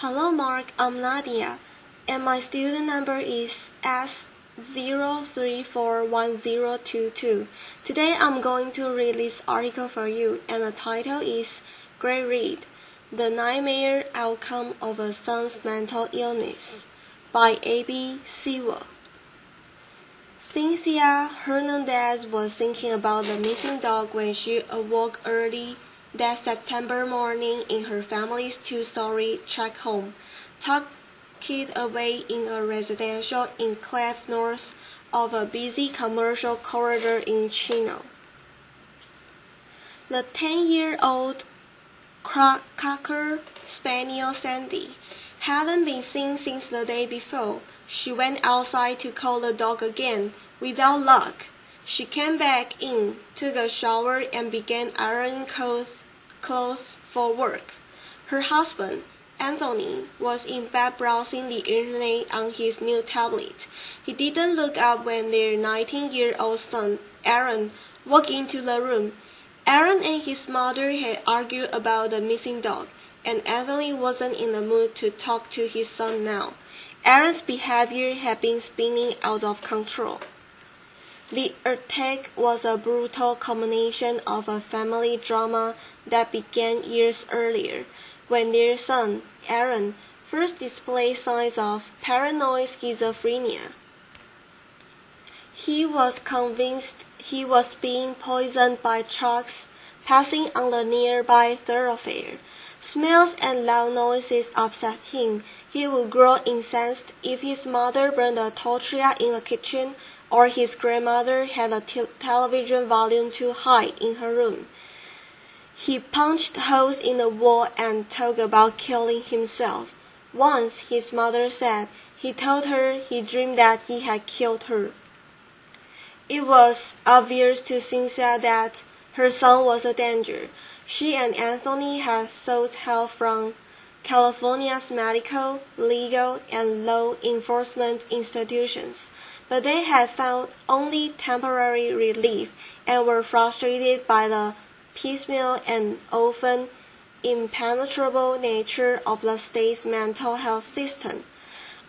Hello Mark, I'm Nadia, and my student number is S0341022. Today I'm going to read this article for you, and the title is Great Read: The Nightmare Outcome of a Son's Mental Illness by A.B. Sewell. Cynthia Hernandez was thinking about the missing dog when she awoke early that September morning in her family's two-story Czech home, tucked away in a residential enclave north of a busy commercial corridor in Chino. The 10-year-old Cocker Spaniel Sandy hadn't been seen since the day before. She went outside to call the dog again, without luck. She came back in, took a shower, and began ironing clothes for work. Her husband, Anthony, was in bed browsing the internet on his new tablet. He didn't look up when their 19-year-old son, Aaron, walked into the room. Aaron and his mother had argued about the missing dog, and Anthony wasn't in the mood to talk to his son now. Aaron's behavior had been spinning out of control. The attack was a brutal culmination of a family drama that began years earlier, when their son, Aaron, first displayed signs of paranoid schizophrenia. He was convinced he was being poisoned by trucks passing on the nearby thoroughfare. Smells and loud noises upset him. He would grow incensed if his mother burned a tortilla in the kitchen, or his grandmother had the television volume too high in her room. He punched holes in the wall and talked about killing himself. Once, his mother said, he told her he dreamed that he had killed her. It was obvious to Cynthia that her son was a danger. She and Anthony had sought help from California's medical, legal, and law enforcement institutions, but they had found only temporary relief and were frustrated by the piecemeal and often impenetrable nature of the state's mental health system.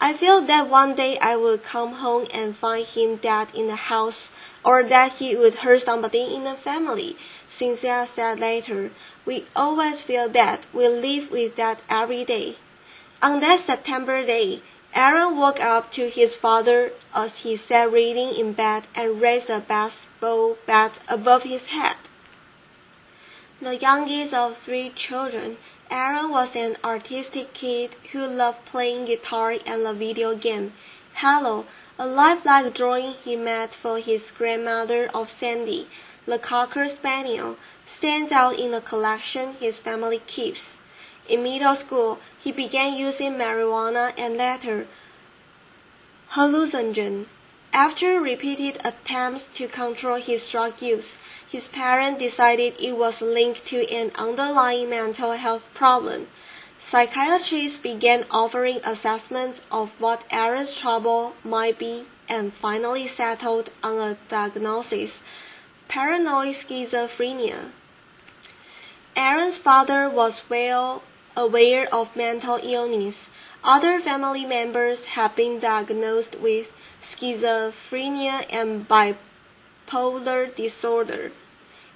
I felt that one day I would come home and find him dead in the house, or that he would hurt somebody in the family, Cynthia said later. We always feel that. We live with that every day. On that September day, Aaron woke up to his father as he sat reading in bed and raised a baseball bat above his head. The youngest of 3 children, Aaron was an artistic kid who loved playing guitar and a video game. Halo, a lifelike drawing he made for his grandmother of Sandy, the Cocker Spaniel, stands out in a collection his family keeps. In middle school, he began using marijuana and later hallucinogen. After repeated attempts to control his drug use, his parents decided it was linked to an underlying mental health problem. Psychiatrists began offering assessments of what Aaron's trouble might be and finally settled on a diagnosis: paranoid schizophrenia. Aaron's father was well aware of mental illness. Other family members have been diagnosed with schizophrenia and bipolar disorder.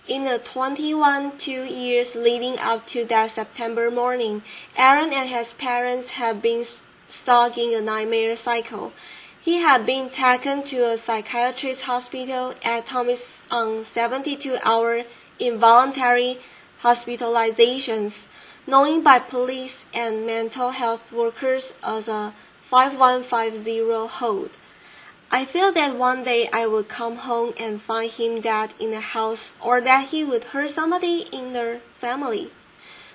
In the 2 years leading up to that September morning, Aaron and his parents had been stuck in a nightmare cycle. He had been taken to a psychiatrist hospital at times on 72-hour involuntary hospitalizations, known by police and mental health workers as a 5150 hold. I felt that one day I would come home and find him dead in the house, or that he would hurt somebody in their family.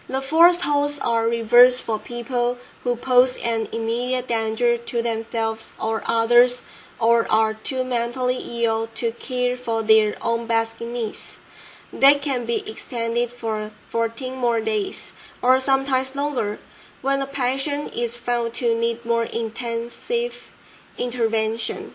The forced holds are reserved for people who pose an immediate danger to themselves or others, or are too mentally ill to care for their own basic needs. They can be extended for 14 more days, or sometimes longer, when a patient is found to need more intensive intervention.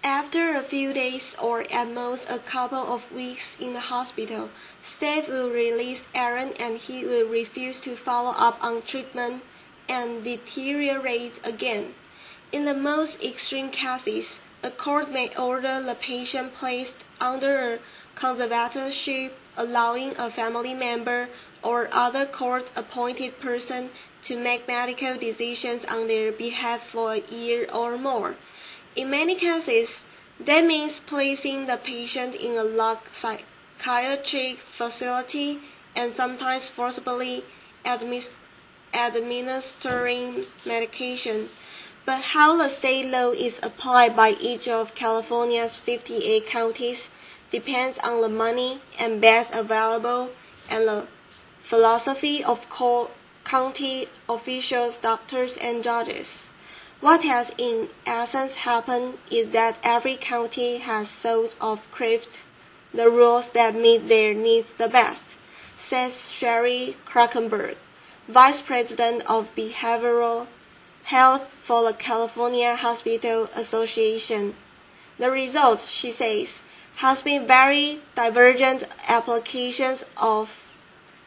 After a few days or at most a couple of weeks in the hospital, staff will release Aaron and he will refuse to follow up on treatment and deteriorate again. In the most extreme cases, a court may order the patient placed under a conservatorship, allowing a family member or other court-appointed person to make medical decisions on their behalf for a year or more. In many cases, that means placing the patient in a locked psychiatric facility and sometimes forcibly administering medication. But how the state law is applied by each of California's 58 counties depends on the money and beds available and the philosophy of county officials, doctors, and judges. What has in essence happened is that every county has sort of craved the rules that meet their needs the best, says Sherry Krakenberg, Vice President of Behavioral Health for the California Hospital Association. The result, she says, has been very divergent applications of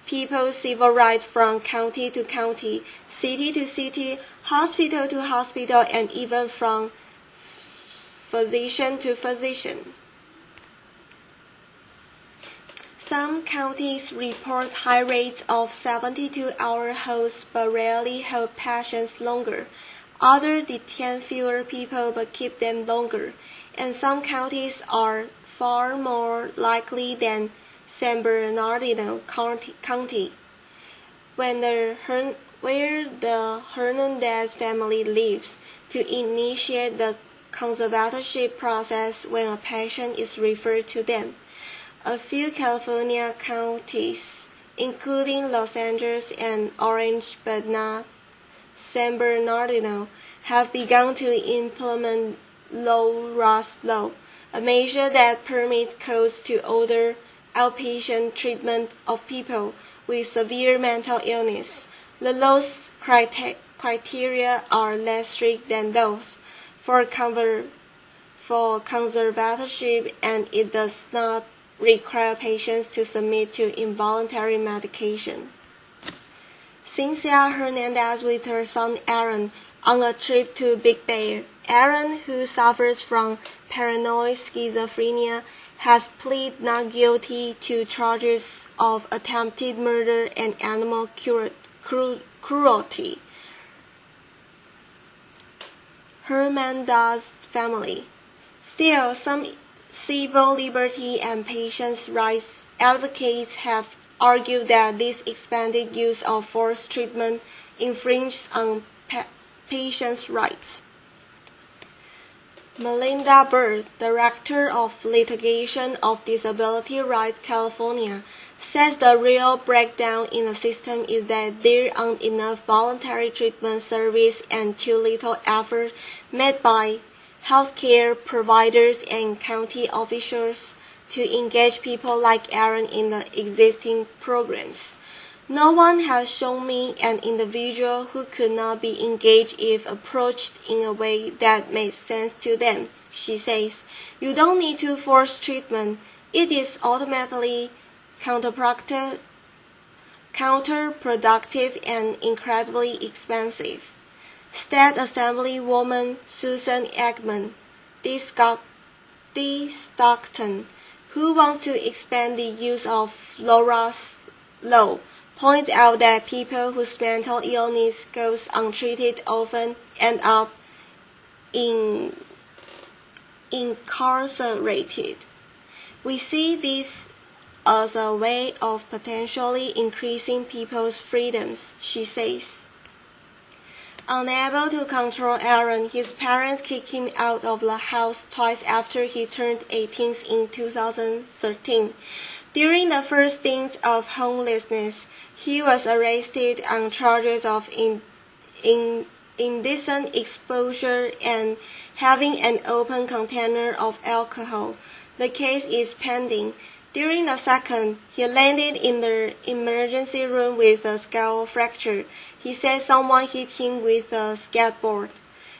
people's civil rights from county to county, city to city, hospital to hospital, and even from physician to physician. Some counties report high rates of 72-hour holds but rarely hold patients longer. Others detain fewer people but keep them longer. And some counties are far more likely than San Bernardino County, where the Hernandez family lives, to initiate the conservatorship process when a patient is referred to them. A few California counties, including Los Angeles and Orange but not San Bernardino, have begun to implement low-RAS law, a measure that permits courts to order outpatient treatment of people with severe mental illness. The law's criteria are less strict than those for conservatorship, and it does not require patients to submit to involuntary medication. Cynthia Hernandez with her son Aaron on a trip to Big Bear. Aaron, who suffers from paranoid schizophrenia, has pleaded not guilty to charges of attempted murder and animal cruelty. Hernandez's family. Still, some civil liberty and patients' rights advocates have argued that this expanded use of forced treatment infringes on patients' rights. Melinda Bird, Director of Litigation of Disability Rights California, says the real breakdown in the system is that there aren't enough voluntary treatment service and too little effort made by healthcare providers and county officials to engage people like Aaron in the existing programs. No one has shown me an individual who could not be engaged if approached in a way that made sense to them, she says. You don't need to force treatment. It is ultimately counterproductive and incredibly expensive. State Assemblywoman Susan Eggman, D. Stockton, who wants to expand the use of low-RAS law, points out that people whose mental illness goes untreated often end up incarcerated. We see this as a way of potentially increasing people's freedoms, she says. Unable to control Aaron, his parents kicked him out of the house twice after he turned 18 in 2013. During the first stint of homelessness, he was arrested on charges of indecent exposure and having an open container of alcohol. The case is pending. During the second, he landed in the emergency room with a skull fracture. He said someone hit him with a skateboard.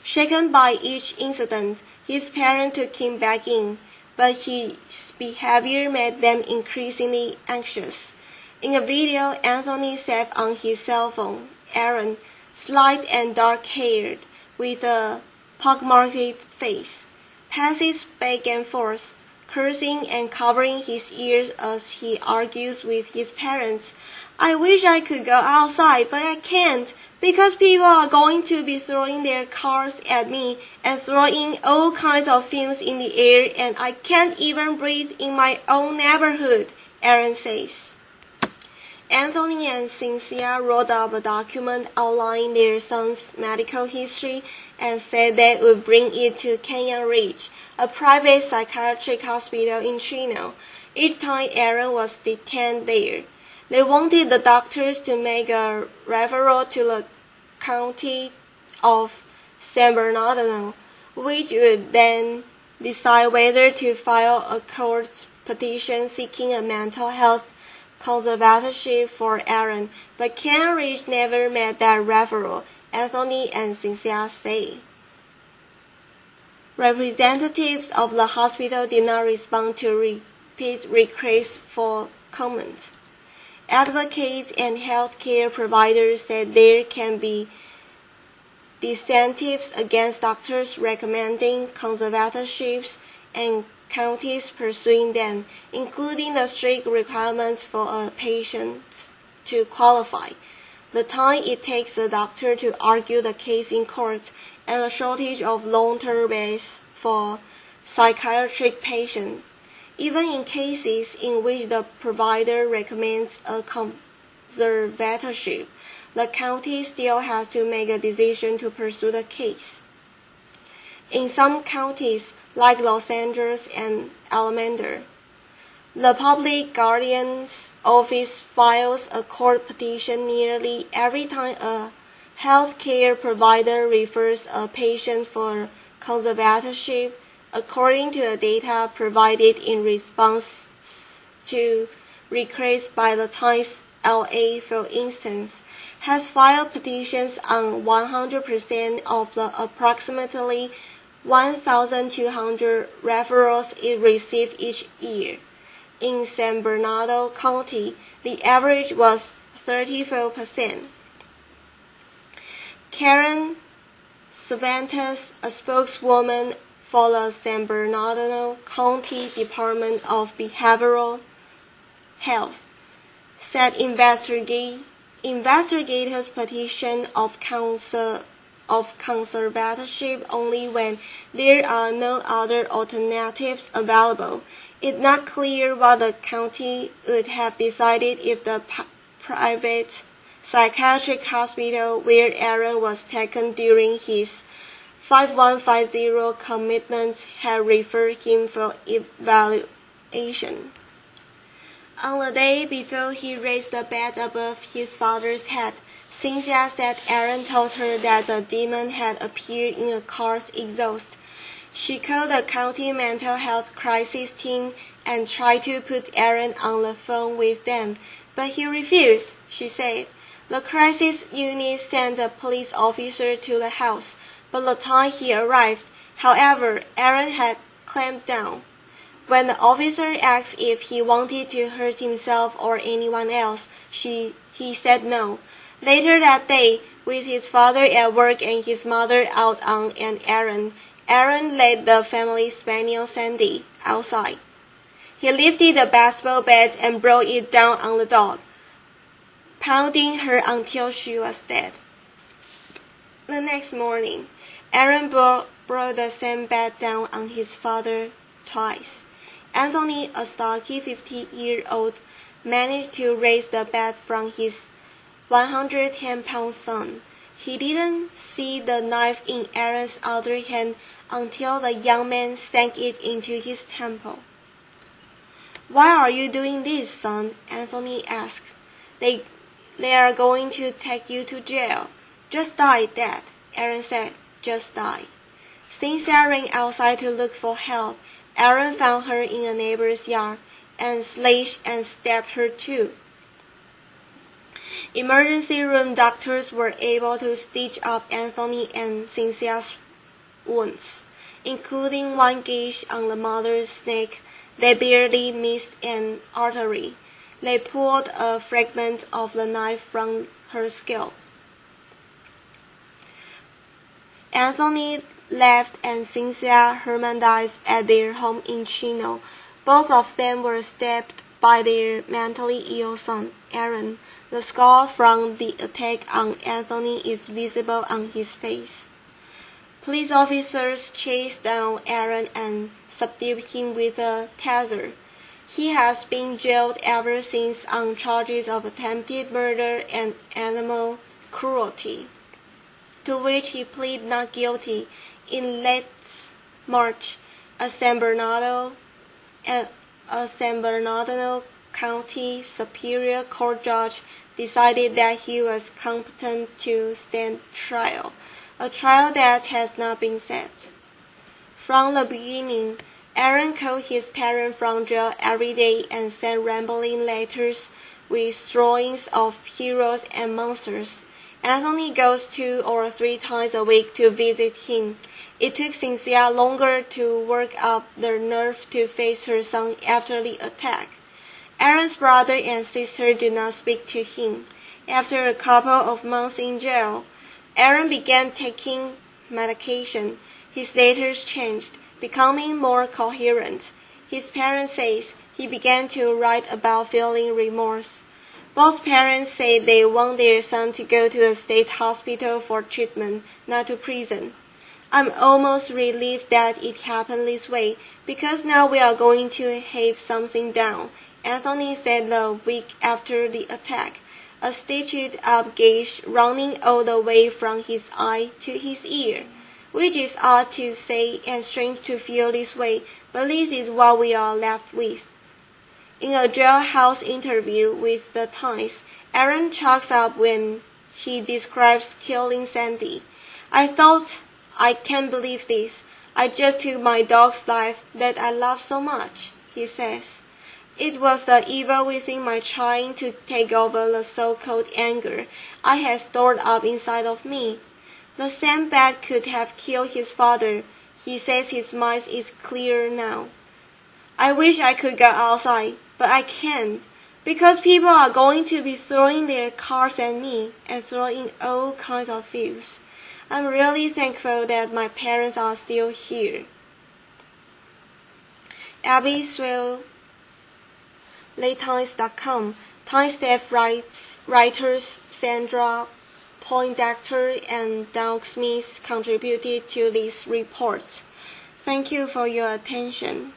Shaken by each incident, his parents took him back in, but his behavior made them increasingly anxious. In a video Anthony saved on his cell phone, Aaron, slight and dark-haired, with a pockmarked face, paces back and forth, cursing and covering his ears as he argues with his parents. I wish I could go outside, but I can't, because people are going to be throwing their cars at me and throwing all kinds of films in the air, and I can't even breathe in my own neighborhood, Aaron says. Anthony and Cynthia wrote up a document outlining their son's medical history and said they would bring it to Canyon Ridge, a private psychiatric hospital in Chino, each time Aaron was detained there. They wanted the doctors to make a referral to the county of San Bernardino, which would then decide whether to file a court petition seeking a mental health conservatorship for Aaron, but Canyon Ridge never made that referral, Anthony and Cynthia say. Representatives of the hospital did not respond to repeat requests for comment. Advocates and healthcare providers said there can be disincentives against doctors recommending conservatorships and counties pursuing them, including the strict requirements for a patient to qualify, the time it takes a doctor to argue the case in court, and a shortage of long-term beds for psychiatric patients. Even in cases in which the provider recommends a conservatorship, the county still has to make a decision to pursue the case. In some counties, like Los Angeles and Alameda, the Public Guardian's Office files a court petition nearly every time a healthcare provider refers a patient for conservatorship, according to the data provided in response to requests by the Times LA, for instance, has filed petitions on 100% of the approximately 1,200 referrals it receives each year. In San Bernardino County, the average was 34%. Karen Cervantes, a spokeswoman for the San Bernardino County Department of Behavioral Health, said investigators petition of conservatorship only when there are no other alternatives available. It's not clear what the county would have decided if the private psychiatric hospital where Aaron was taken during his 5150 commitment had referred him for evaluation. On the day before he raised the bat above his father's head, Cynthia said Aaron told her that the demon had appeared in a car's exhaust. She called the county mental health crisis team and tried to put Aaron on the phone with them, but he refused, she said. The crisis unit sent a police officer to the house, but the time he arrived, however, Aaron had clamped down. When the officer asked if he wanted to hurt himself or anyone else, he said no. Later that day, with his father at work and his mother out on an errand, Aaron led the family spaniel Sandy outside. He lifted the baseball bat and brought it down on the dog, pounding her until she was dead. The next morning, Aaron brought the same bat down on his father twice. Anthony, a stocky 50-year-old, managed to raise the bat from his 110-pound son. He didn't see the knife in Aaron's other hand until the young man sank it into his temple. Why are you doing this, son? Anthony asked. They are going to take you to jail. Just die, Dad, Aaron said. Just die. Cynthia ran outside to look for help. Aaron found her in a neighbor's yard and slashed and stabbed her too. Emergency room doctors were able to stitch up Anthony and Cynthia's wounds, including one gash on the mother's neck that barely missed an artery. They pulled a fragment of the knife from her scalp. Anthony left and Cynthia Hernandez at their home in Chino. Both of them were stabbed by their mentally ill son, Aaron. The scar from the attack on Anthony is visible on his face. Police officers chased down Aaron and subdued him with a taser. He has been jailed ever since on charges of attempted murder and animal cruelty, to which he pleaded not guilty in late March. A San Bernardino County Superior Court judge decided that he was competent to stand trial, a trial that has not been set. From the beginning, Aaron called his parents from jail every day and sent rambling letters with drawings of heroes and monsters. Anthony goes 2 or 3 times a week to visit him. It took Cynthia longer to work up the nerve to face her son after the attack. Aaron's brother and sister do not speak to him. After a couple of months in jail, Aaron began taking medication. His letters changed, becoming more coherent. His parents say he began to write about feeling remorse. Both parents say they want their son to go to a state hospital for treatment, not to prison. I'm almost relieved that it happened this way, because now we are going to have something down, Anthony said the week after the attack, a stitched-up gash running all the way from his eye to his ear. Which is odd to say and strange to feel this way, but this is what we are left with. In a jailhouse interview with The Times, Aaron chokes up when he describes killing Sandy. I thought, I can't believe this. I just took my dog's life that I love so much, he says. It was the evil within my trying to take over the so-called anger I had stored up inside of me. The same bat could have killed his father. He says his mind is clear now. I wish I could go outside, but I can't, because people are going to be throwing their cars at me and throwing all kinds of things. I'm really thankful that my parents are still here. Abby Swale, LaTimes.com. Times staff writers Sandra Poindexter and Doug Smith contributed to these reports. Thank you for your attention.